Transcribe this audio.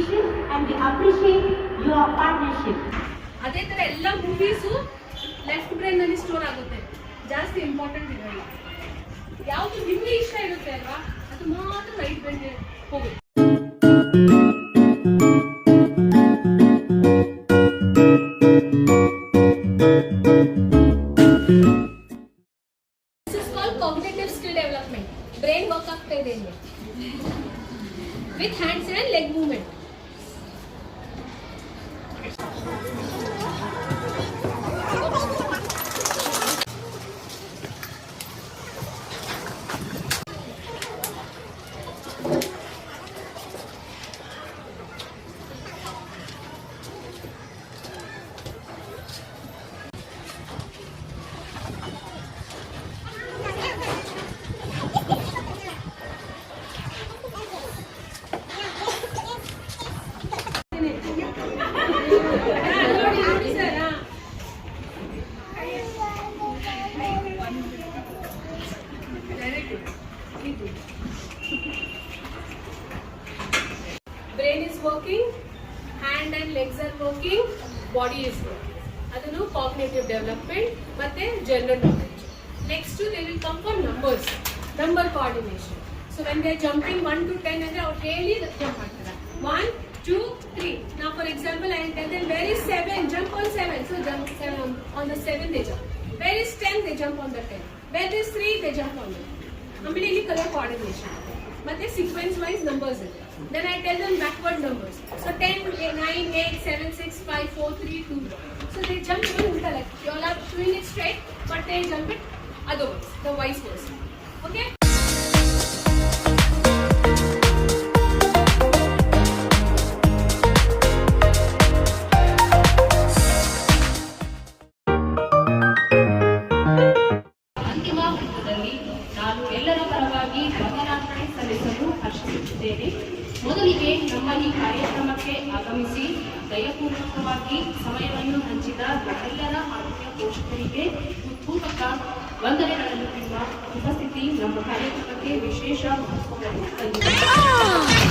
appreciation and we appreciate your partnership. ಅದೇ ತರ ಎಲ್ಲ ಮೂವೀಸು ಲೆಫ್ಟ್ ಬ್ರೈನ್ ಅಲ್ಲಿ ಸ್ಟೋರ್ ಆಗುತ್ತೆ, ಜಾಸ್ತಿ ಇಂಪಾರ್ಟೆಂಟ್ ಇರಲ್ಲ. ಯಾವುದು ನಿಮ್ಗೆ ಇಷ್ಟ ಇರುತ್ತೆ ಅಲ್ವಾ ಅದು ಮಾತ್ರ ರೈಟ್ ಬ್ರೈನ್ಗೆ ಹೋಗುತ್ತೆ. This is called cognitive skill development. Brain work ಆಗ್ತಾ ಇದೆ ಇಲ್ಲಿ with hands and leg movement. Brain is working, hand and legs are working, body is working. Adanu cognitive development matte general knowledge. Next they will come for numbers, number coordination. So when they are jumping 1 to 10 and they really jump ಮಾಡ್ತಾರೆ 1 2 3. Now for example I will tell them where is 7, jump on 7. So jump 7 on the 7 they jump. Where is 10, they jump on the 10. Where is 3, they jump on the 3. ಆಮೇಲೆ ಇಲ್ಲಿ colour coordination ಮತ್ತೆ sequence wise numbers ಇದೆ. Then I tell them backward numbers. So 10, 9, 8, 7, 6, 5, 4, 3, 2. So they jump even ulta like you all are doing it straight, but they jump it otherwise, the vice versa. Okay. ಅಂತಿಮ ಹಂತದಲ್ಲಿ ನಾನು ಎಲ್ಲರ ಪರವಾಗಿ ವಂದನಾರ್ಪಣೆ ಸಲ್ಲಿಸಲು ಹರ್ಷಿಸುತ್ತಿದ್ದೇನೆ. ಮೊದಲಿಗೆ ನಮ್ಮ ಈ ಕಾರ್ಯಕ್ರಮಕ್ಕೆ ಆಗಮಿಸಿ ದಯಪೂರ್ವಕವಾಗಿ ಸಮಯವನ್ನು ಹಂಚಿದ ನಮ್ಮೆಲ್ಲರ ಆರೋಗ್ಯ ಪೋಷಕರಿಗೆ ಹೃತ್ಪೂರ್ವಕ ವಂದನೆಗಳನ್ನು ನಿಮ್ಮ ಉಪಸ್ಥಿತಿ ನಮ್ಮ ಕಾರ್ಯಕ್ರಮಕ್ಕೆ ವಿಶೇಷ ಮಹತ್ವವನ್ನು ತಂದಿದೆ.